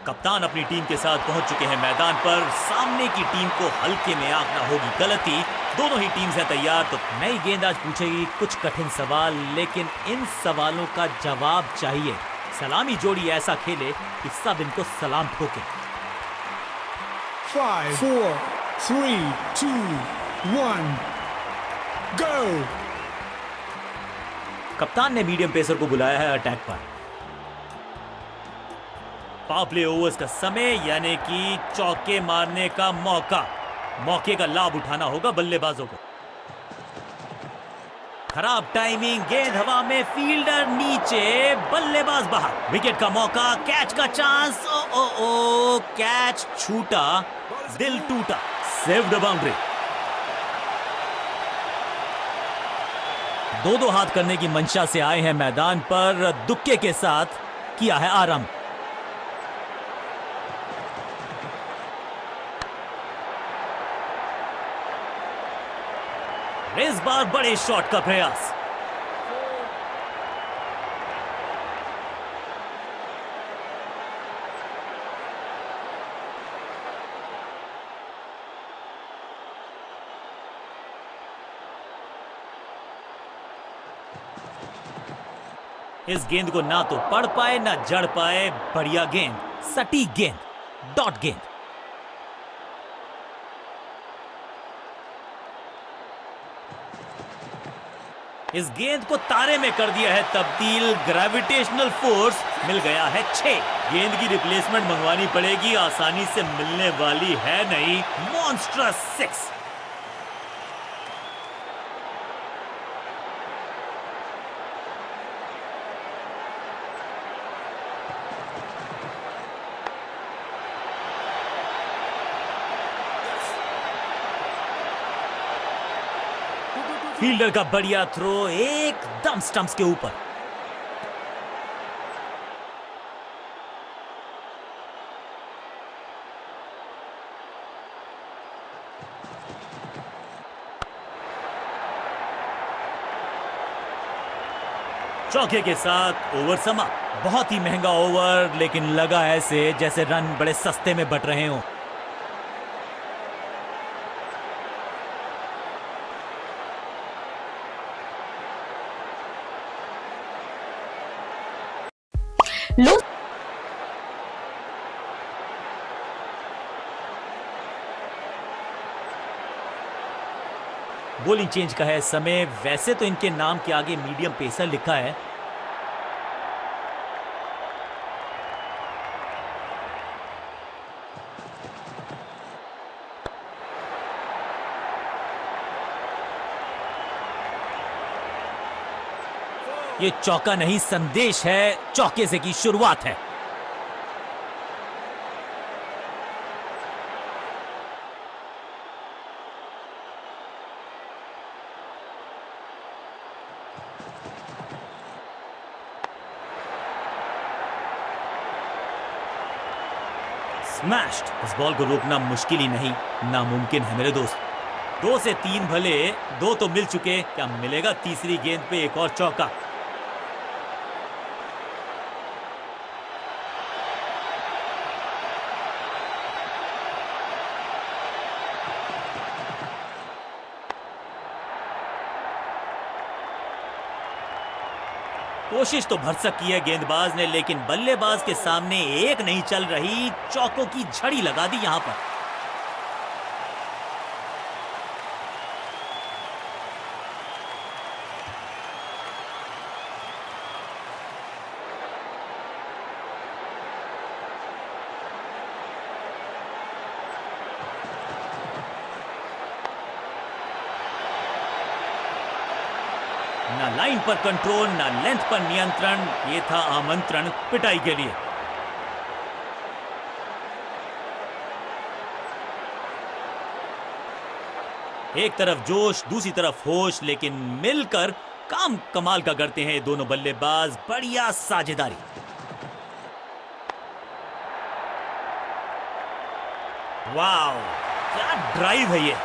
कप्तान अपनी टीम के साथ पहुंच चुके हैं मैदान पर। सामने की टीम को हल्के में आंकना होगी गलती। दोनों ही टीम्स हैं तैयार। तो नई गेंदबाज पूछेगी कुछ कठिन सवाल, लेकिन इन सवालों का जवाब चाहिए। सलामी जोड़ी ऐसा खेले कि सब इनको सलाम ठोके। 5 4 3 2 1 गो। कप्तान ने मीडियम पेसर को बुलाया है अटैक पर। पावर प्ले ओवर्स का समय, यानी कि चौके मारने का मौके का लाभ उठाना होगा बल्लेबाजों को। खराब टाइमिंग, गेंद हवा में, फील्डर नीचे, बल्लेबाज बाहर। विकेट का मौका, कैच का चांस। ओ कैच छूटा, दिल टूटा। Saved boundary. दो हाथ करने की मंशा से आए हैं मैदान पर। दुक्के के साथ किया है आराम। इस बार बड़े शॉट का प्रयास। इस गेंद को ना तो पढ़ पाए ना जड़ पाए। बढ़िया गेंद, सटीक गेंद, डॉट गेंद। इस गेंद को तारे में कर दिया है तब्दील। ग्रेविटेशनल फोर्स मिल गया है 6। गेंद की रिप्लेसमेंट मंगवानी पड़ेगी, आसानी से मिलने वाली है नहीं। मॉन्स्ट्रस 6। फील्डर का बढ़िया थ्रो, एकदम स्टंप्स के ऊपर। चौके के साथ ओवर समाप्त। बहुत ही महंगा ओवर, लेकिन लगा ऐसे जैसे रन बड़े सस्ते में बट रहे हों। लो बॉलिंग चेंज का है समय। वैसे तो इनके नाम के आगे मीडियम पेसर लिखा है। ये चौका नहीं, संदेश है। चौके से की शुरुआत है। स्मैश्ड। इस बॉल को रोकना मुश्किल ही नहीं, नामुमकिन है मेरे दोस्त। 2 से 3 भले, 2 तो मिल चुके। क्या मिलेगा तीसरी गेंद पे एक और चौका? कोशिश तो भरसक की है गेंदबाज ने, लेकिन बल्लेबाज के सामने एक नहीं चल रही। चौकों की झड़ी लगा दी यहां पर। ना लाइन पर कंट्रोल, ना लेंथ पर नियंत्रण। ये था आमंत्रण पिटाई के लिए। एक तरफ जोश, दूसरी तरफ होश, लेकिन मिलकर काम कमाल का करते हैं दोनों बल्लेबाज। बढ़िया साझेदारी। वाह, क्या ड्राइव है ये।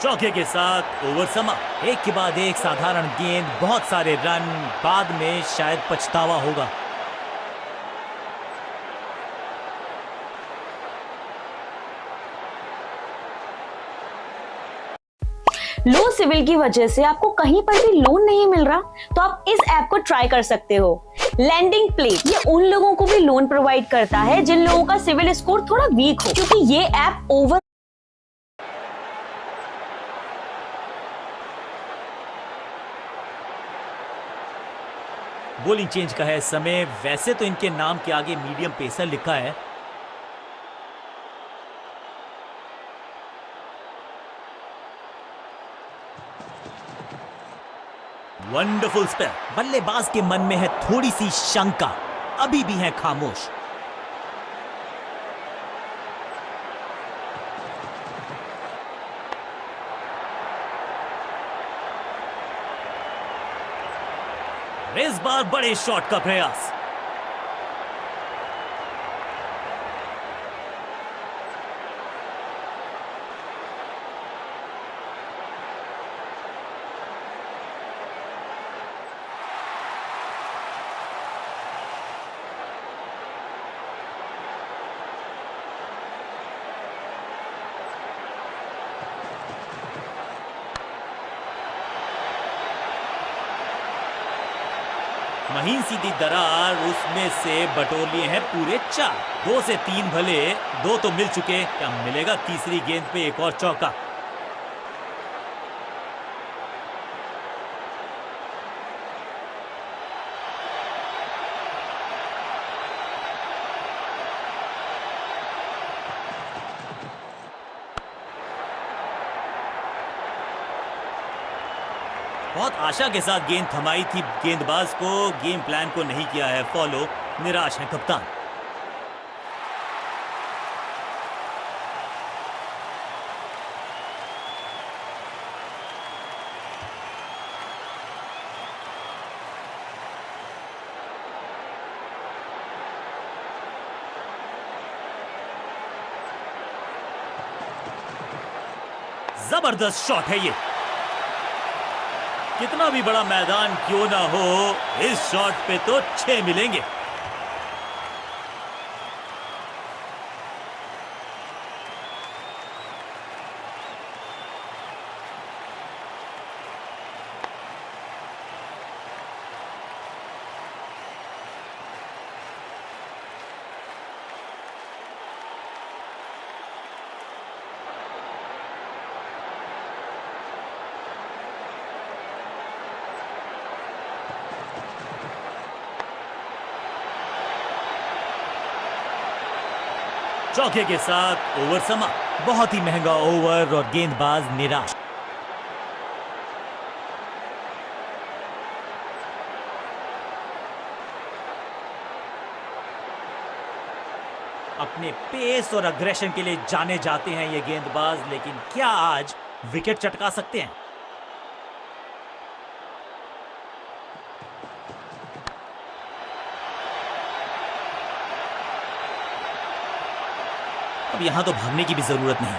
चौके के साथ ओवर समा। एक के बाद एक साधारण गेंद, बहुत सारे रन, बाद में शायद पछतावा होगा। लो सिविल की वजह से आपको कहीं पर भी लोन नहीं मिल रहा, तो आप इस ऐप को ट्राई कर सकते हो। लैंडिंग प्लेट ये उन लोगों को भी लोन प्रोवाइड करता है जिन लोगों का सिविल स्कोर थोड़ा वीक हो, क्योंकि ये ऐप ओवर बॉलिंग चेंज का है समय। वैसे तो इनके नाम के आगे मीडियम पेसर लिखा है। Wonderful spell. बल्लेबाज के मन में है थोड़ी सी शंका, अभी भी है खामोश। इस बार बड़े शॉट का प्रयास। महीन सीधी दरार, उसमें से बटोर लिए हैं पूरे 4। 2 से 3 भले, 2 तो मिल चुके। क्या मिलेगा तीसरी गेंद पे एक और चौका? बहुत आशा के साथ गेंद थमाई थी गेंदबाज को, गेम प्लान को नहीं किया है फॉलो। निराश है कप्तान। जबरदस्त शॉट है ये। कितना भी बड़ा मैदान क्यों ना हो, इस शॉट पे तो 6 मिलेंगे। चौके के साथ ओवर समा। बहुत ही महंगा ओवर और गेंदबाज निराश। अपने पेस और अग्रेशन के लिए जाने जाते हैं ये गेंदबाज, लेकिन क्या आज विकेट चटका सकते हैं? अब यहां तो भागने की भी जरूरत नहीं।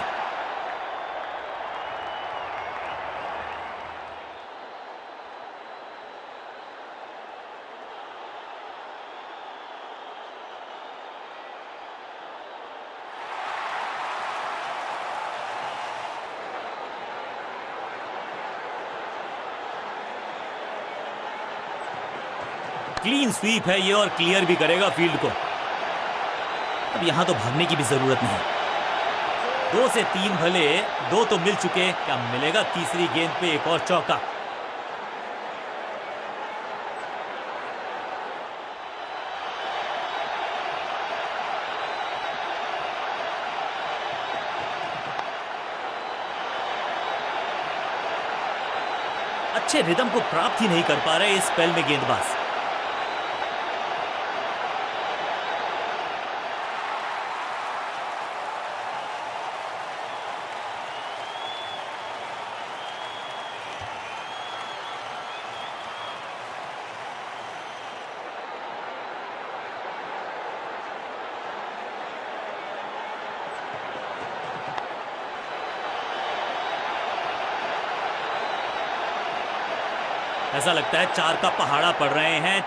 क्लीन स्वीप है ये और क्लियर भी करेगा फील्ड को। अब यहां तो भागने की भी जरूरत नहीं। 2 से 3 भले, 2 तो मिल चुके। क्या मिलेगा तीसरी गेंद पे एक और चौका? अच्छे रिदम को प्राप्त ही नहीं कर पा रहे इस स्पेल में गेंदबाज। ऐसा लगता है 4 का पहाड़ा पड़ रहे हैं।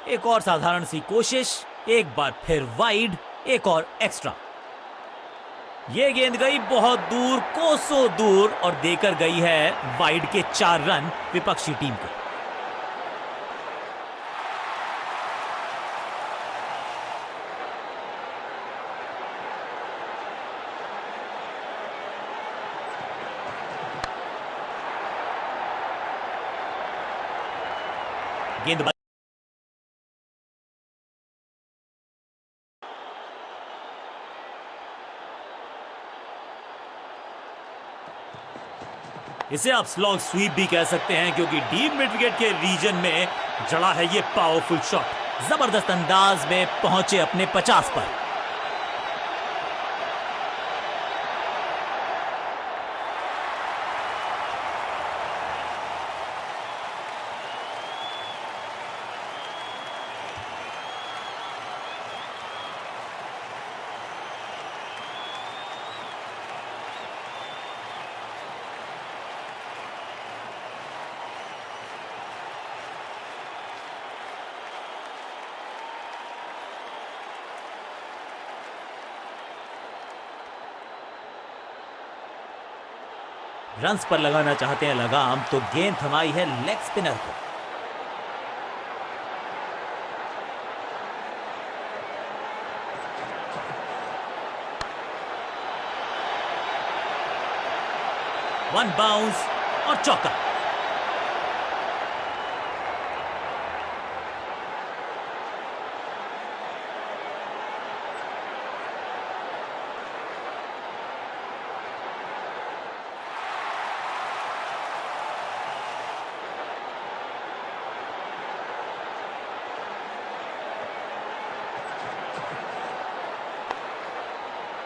एक और साधारण सी कोशिश, एक बार फिर वाइड, एक और एक्स्ट्रा। ये गेंद गई बहुत दूर, कोसों दूर, और देकर गई है वाइड के 4 रन विपक्षी टीम को। गेंद इसे आप स्लॉग स्वीप भी कह सकते हैं, क्योंकि डीप मिड विकेट के रीजन में जड़ा है ये पावरफुल शॉट। जबरदस्त अंदाज में पहुंचे अपने 50 पर। रन्स पर लगाना चाहते हैं लगाम, तो गेंद थमाई है लेग स्पिनर को। वन बाउंस और चौका।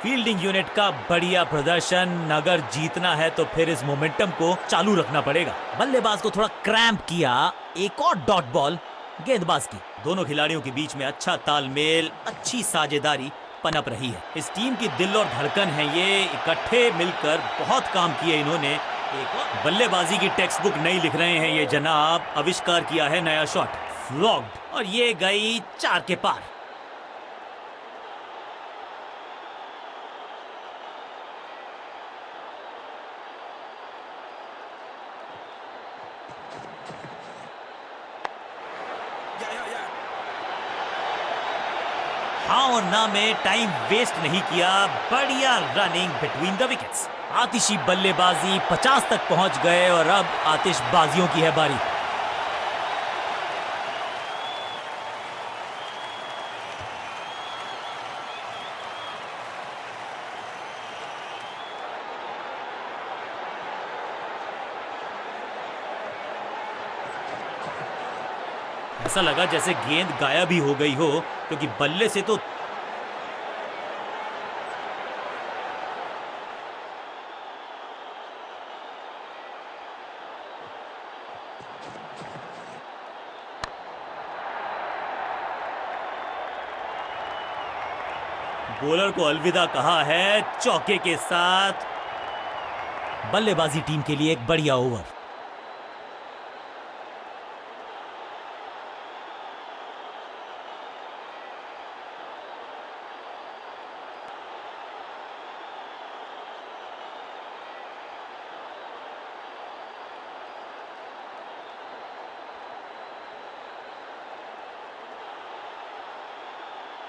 फील्डिंग यूनिट का बढ़िया प्रदर्शन। अगर जीतना है तो फिर इस मोमेंटम को चालू रखना पड़ेगा। बल्लेबाज को थोड़ा क्रैम्प किया, एक और डॉट बॉल गेंदबाज की। दोनों खिलाड़ियों के बीच में अच्छा तालमेल, अच्छी साझेदारी पनप रही है। इस टीम की दिल और धड़कन है ये, इकट्ठे मिलकर बहुत काम किए इन्होंने। एक और बल्लेबाजी की टेक्स्ट बुक नहीं लिख रहे हैं ये जनाब, आविष्कार किया है नया शॉट, फ्लॉग्ड, और ये गई 4 के पार। हाँ और ना में टाइम वेस्ट नहीं किया, बढ़िया रनिंग बिटवीन द विकेट्स। आतिशी बल्लेबाजी, 50 तक पहुंच गए और अब आतिशबाजियों की है बारी। ऐसा लगा जैसे गेंद गायब ही हो गई हो, क्योंकि बल्ले से तो बॉलर को अलविदा कहा है चौके के साथ। बल्लेबाजी टीम के लिए एक बढ़िया ओवर।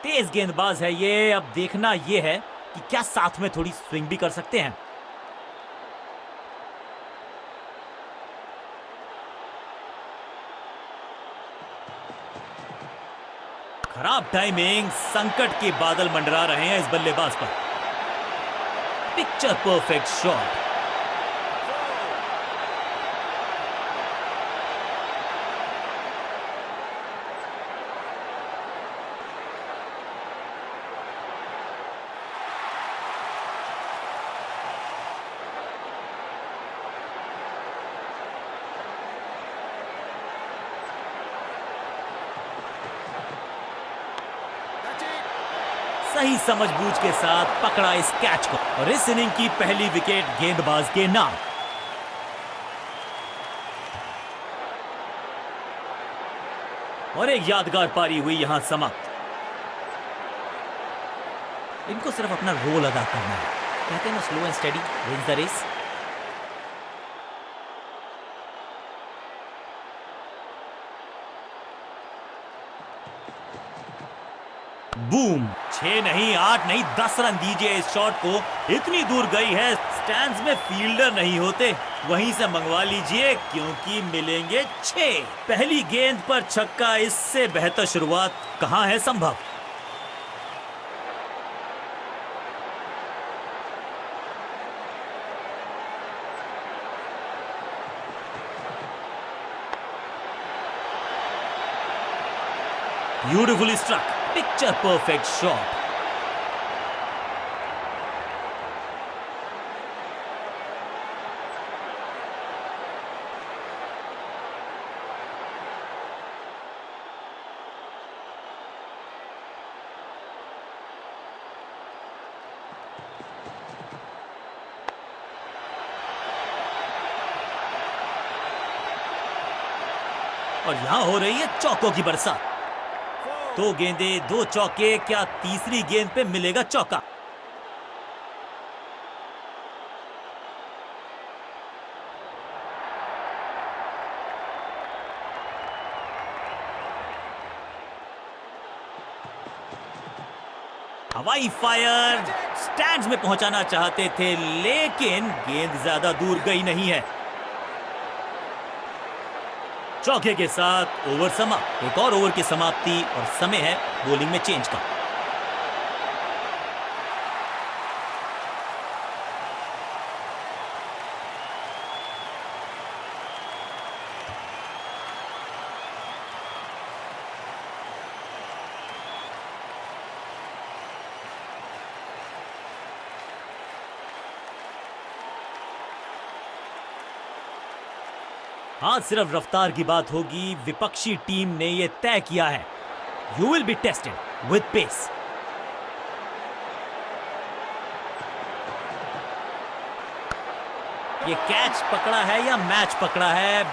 तेज गेंदबाज है ये, अब देखना ये है कि क्या साथ में थोड़ी स्विंग भी कर सकते हैं। खराब टाइमिंग, संकट के बादल मंडरा रहे हैं इस बल्लेबाज पर। Picture perfect shot. सही समझबूझ के साथ पकड़ा इस कैच को और इस इनिंग की पहली विकेट गेंदबाज के नाम। और एक यादगार पारी हुई यहां समाप्त। इनको सिर्फ अपना रोल अदा करना है, कहते हैं ना slow and steady wins the race. Boom, 6 नहीं 8 नहीं 10 रन दीजिए इस शॉट को, इतनी दूर गई है, स्टैंड्स में फील्डर नहीं होते, वहीं से मंगवा लीजिए क्योंकि मिलेंगे 6। पहली गेंद पर छक्का, इससे बेहतर शुरुआत कहां है संभव। Beautifully struck, picture perfect shot. और यहां हो रही है चौकों की बरसात। 2 गेंदे 2 चौके, क्या तीसरी गेंद पे मिलेगा चौका। हवाई फायर, स्टैंड्स में पहुंचाना चाहते थे लेकिन गेंद ज्यादा दूर गई नहीं है। चौके के साथ ओवर समाप्त। एक और ओवर की समाप्ति और समय है बॉलिंग में चेंज का। आज सिर्फ रफ्तार की बात होगी, विपक्षी टीम ने यह तय किया है, you will be tested with pace. ये कैच पकड़ा है या मैच पकड़ा है,